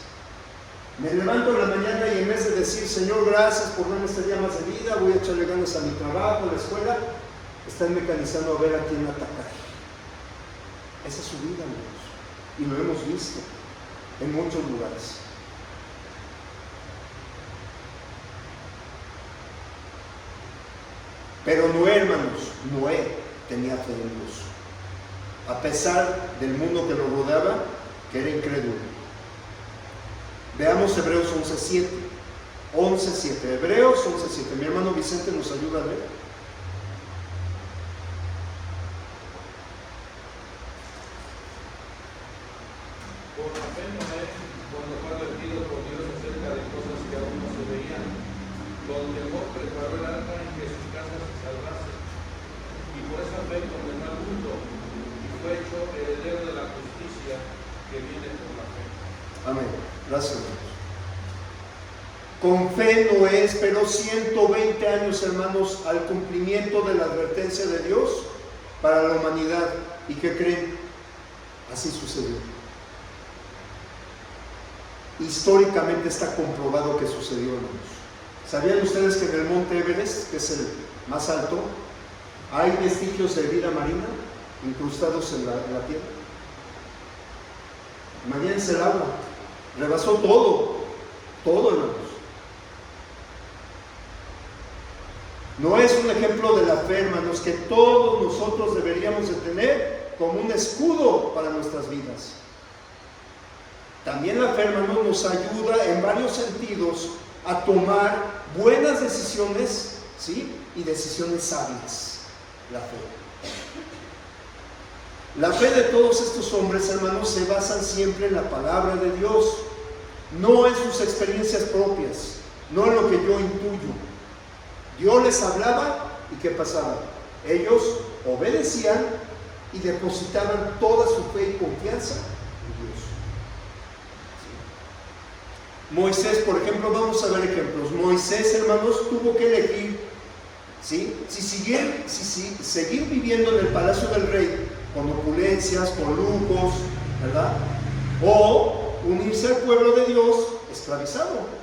Me levanto en la mañana y en vez de decir, Señor, gracias por darme este día más de vida, voy a echarle ganas a mi trabajo, a la escuela, están mecanizando a ver a quién atacar. Esa es su vida, hermanos, y lo hemos visto en muchos lugares. Pero Noé, hermanos, Noé tenía fe en Dios, a pesar del mundo que lo rodeaba, que era incrédulo. Veamos Hebreos 11:7. 11:7. Hebreos 11:7. Mi hermano Vicente nos ayuda a leer. Por la fe Noé, cuando fue advertido por Dios acerca de cosas que aún no se veían, con temor preparó el arca en que sus casas se salvasen, y por esa fe condenó al mundo, y fue hecho heredero de la justicia que viene por la fe. Amén. Gracias, hermanos. Con fe Noé esperó 120 años, hermanos, al cumplimiento de la advertencia de Dios para la humanidad. ¿Y qué creen? Así sucedió. Históricamente está comprobado que sucedió, hermanos. ¿Sabían ustedes que en el monte Everest, que es el más alto, hay vestigios de vida marina incrustados en la tierra? Imagínense el agua, rebasó todo, hermanos. No es un ejemplo de la fe, hermanos, que todos nosotros deberíamos de tener como un escudo para nuestras vidas. También la fe, hermanos, nos ayuda en varios sentidos a tomar buenas decisiones, ¿sí? Y decisiones sabias. La fe. La fe de todos estos hombres, hermanos, se basan siempre en la palabra de Dios, no en sus experiencias propias, no en lo que yo intuyo. Dios les hablaba y ¿qué pasaba? Ellos obedecían y depositaban toda su fe y confianza en Dios. Moisés, por ejemplo, vamos a ver ejemplos. Moisés, hermanos, tuvo que elegir, ¿sí? Si seguir viviendo en el palacio del rey con opulencias, con lujos, ¿verdad? O unirse al pueblo de Dios esclavizado.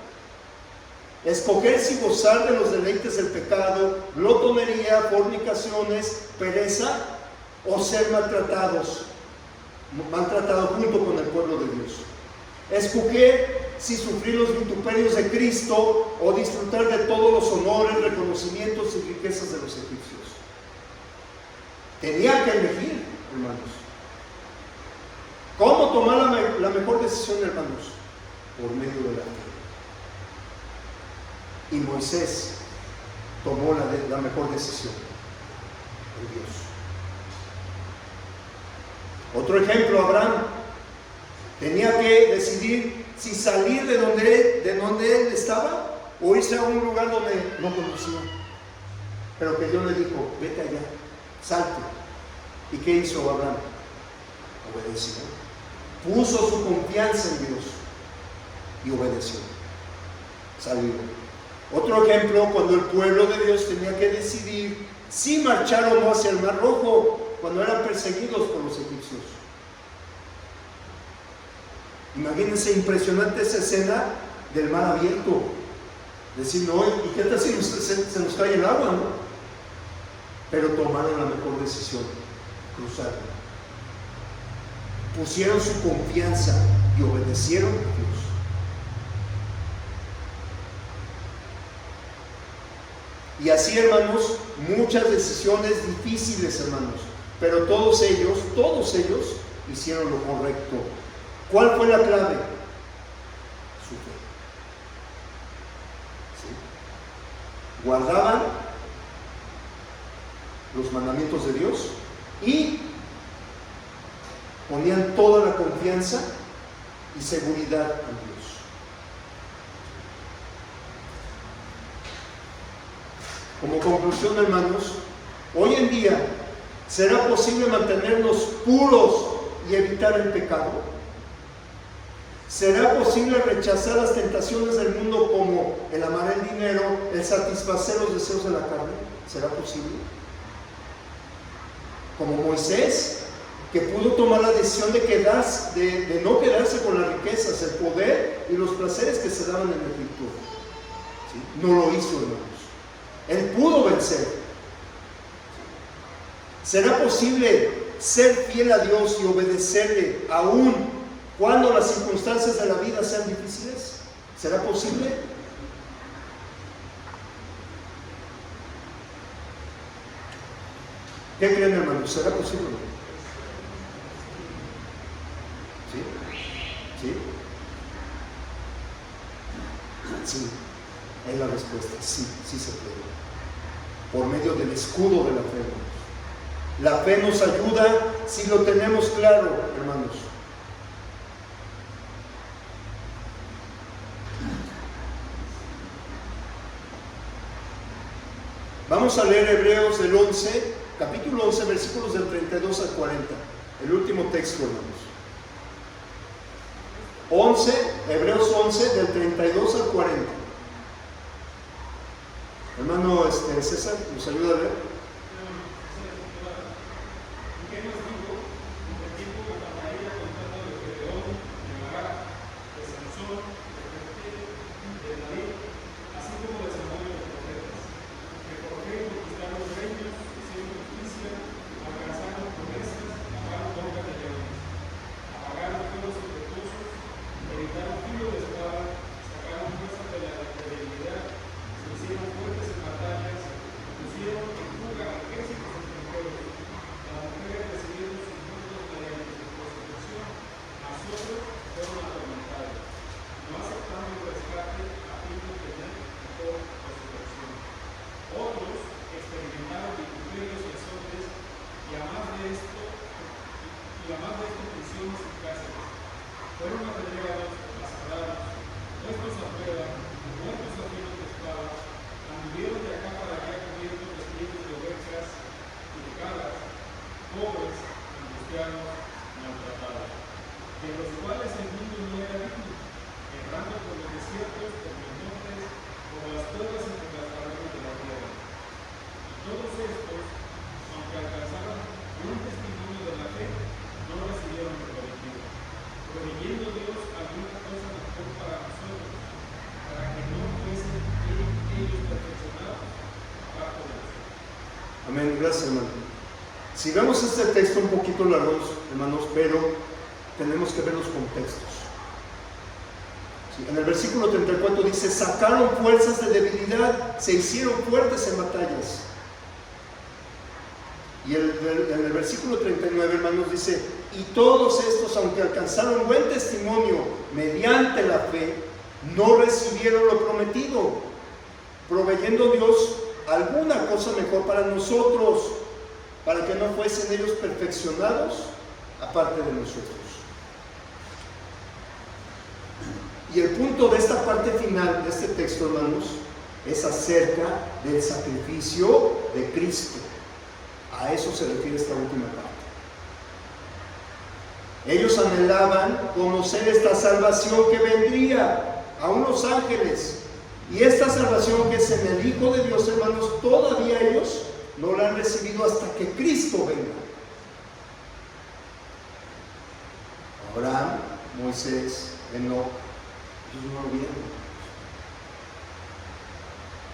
Escoger si gozar de los deleites del pecado, glotonería, fornicaciones, pereza, o ser maltratado junto con el pueblo de Dios. Escoger si sufrir los vituperios de Cristo o disfrutar de todos los honores, reconocimientos y riquezas de los egipcios. Tenía que elegir, hermanos. ¿Cómo tomar la mejor decisión, hermanos? Por medio de la fe. Y Moisés tomó la mejor decisión en Dios. Otro ejemplo, Abraham tenía que decidir si salir de donde él estaba o irse a un lugar donde no conocía. Pero que Dios le dijo, vete allá, salte. ¿Y qué hizo Abraham? Obedeció. Puso su confianza en Dios y obedeció. Salió. Otro ejemplo, cuando el pueblo de Dios tenía que decidir si marchar o no hacia el Mar Rojo, cuando eran perseguidos por los egipcios. Imagínense, impresionante esa escena del mar abierto. Decir, no, ¿y qué tal si se nos cae el agua, no? Pero tomaron la mejor decisión, cruzar. Pusieron su confianza y obedecieron a Dios. Y así, hermanos, muchas decisiones difíciles, hermanos, pero todos ellos hicieron lo correcto. ¿Cuál fue la clave? Su fe. ¿Sí? Guardaban los mandamientos de Dios y ponían toda la confianza y seguridad en Dios. Como conclusión, hermanos, hoy en día, ¿será posible mantenernos puros y evitar el pecado? ¿Será posible rechazar las tentaciones del mundo como el amar el dinero, el satisfacer los deseos de la carne? ¿Será posible? Como Moisés, que pudo tomar la decisión de no quedarse con las riquezas, el poder y los placeres que se daban en Egipto. ¿Sí? No lo hizo, hermanos. Él pudo vencer. ¿Será posible ser fiel a Dios y obedecerle aún cuando las circunstancias de la vida sean difíciles? ¿Será posible? ¿Qué creen, hermanos? ¿Será posible? ¿Sí? ¿Sí? Sí, es la respuesta. Sí, sí se puede. Por medio del escudo de la fe, hermanos. La fe nos ayuda si lo tenemos claro, hermanos. Vamos a leer Hebreos del 11, capítulo 11, versículos del 32 al 40. El último texto, hermanos. Hebreos 11, del 32 al 40. Hermano César, ¿nos ayuda a leer? Amén, gracias, hermano. Si vemos este texto un poquito largo, hermanos, pero tenemos que ver los contextos. Sí, en el versículo 34 dice, sacaron fuerzas de debilidad, se hicieron fuertes en batallas. Y en el versículo 39, hermanos, dice, y todos estos, aunque alcanzaron buen testimonio mediante la fe, no recibieron lo prometido, proveyendo Dios alguna cosa mejor para nosotros, para que no fuesen ellos perfeccionados aparte de nosotros. Y el punto de esta parte final de este texto, hermanos, es acerca del sacrificio de Cristo. A eso se refiere esta última parte. Ellos anhelaban conocer esta salvación que vendría a unos ángeles. Y esta salvación que es en el Hijo de Dios, hermanos, todavía ellos no la han recibido hasta que Cristo venga. Abraham, Moisés, Enoc, ellos no lo vieron.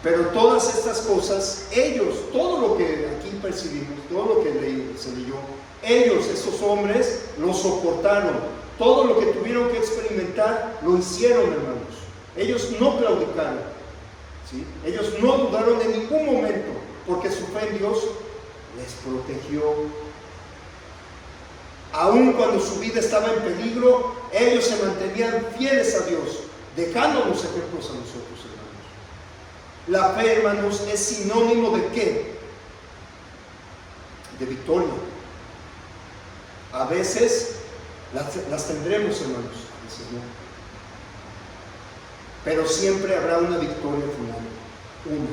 Pero todas estas cosas, ellos, todo lo que aquí percibimos, todo lo que se leyó, ellos, esos hombres, lo soportaron. Todo lo que tuvieron que experimentar, lo hicieron, hermanos. Ellos no claudicaron, ¿sí? Ellos no dudaron en ningún momento, porque su fe en Dios les protegió. Aun cuando su vida estaba en peligro, ellos se mantenían fieles a Dios, dejándonos ejemplos a nosotros, hermanos. La fe, hermanos, es sinónimo de ¿qué? De victoria. A veces las tendremos, hermanos, a veces no. Pero siempre habrá una victoria final, una,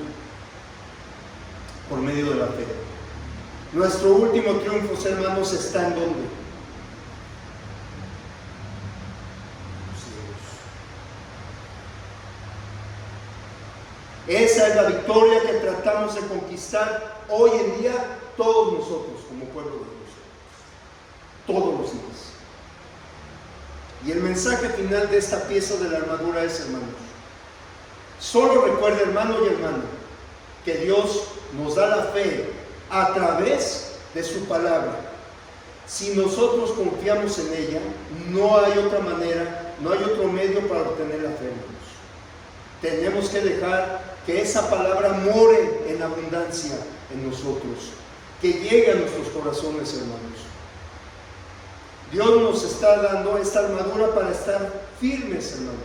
por medio de la fe. Nuestro último triunfo, hermanos, está en ¿dónde? Esa es la victoria que tratamos de conquistar hoy en día todos nosotros como pueblo de Dios, todos los días. Y el mensaje final de esta pieza de la armadura es, hermanos, solo recuerde, hermano y hermana, que Dios nos da la fe a través de su palabra. Si nosotros confiamos en ella, no hay otra manera, no hay otro medio para obtener la fe, hermanos. Tenemos que dejar que esa palabra more en abundancia en nosotros, que llegue a nuestros corazones, hermanos. Dios nos está dando esta armadura para estar firmes, hermanos,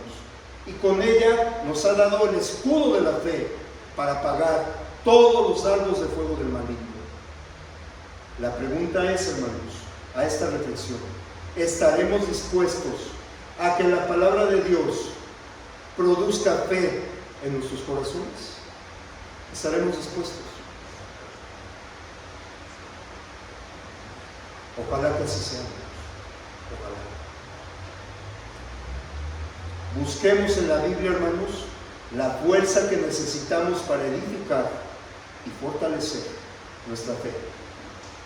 y con ella nos ha dado el escudo de la fe para apagar todos los dardos de fuego del maligno. La pregunta es, hermanos, a esta reflexión: ¿estaremos dispuestos a que la palabra de Dios produzca fe en nuestros corazones? ¿Estaremos dispuestos? Ojalá que así sea. Ojalá. Busquemos en la Biblia, hermanos, la fuerza que necesitamos para edificar y fortalecer nuestra fe,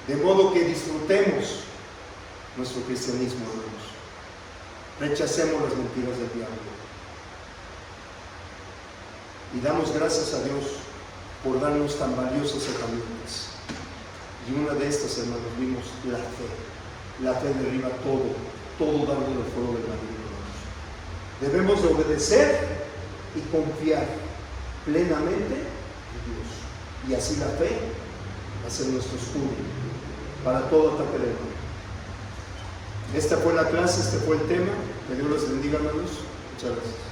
de modo que disfrutemos nuestro cristianismo, hermanos. Rechacemos las mentiras del diablo y damos gracias a Dios por darnos tan valiosas herramientas. Y una de estas, hermanos, vimos la fe. La fe derriba todo dardo del fuego del maligno. Debemos de obedecer y confiar plenamente en Dios. Y así la fe va a ser nuestro escudo para todo ataque del mal. Esta fue la clase, este fue el tema. Que Dios los bendiga, hermanos. Muchas gracias.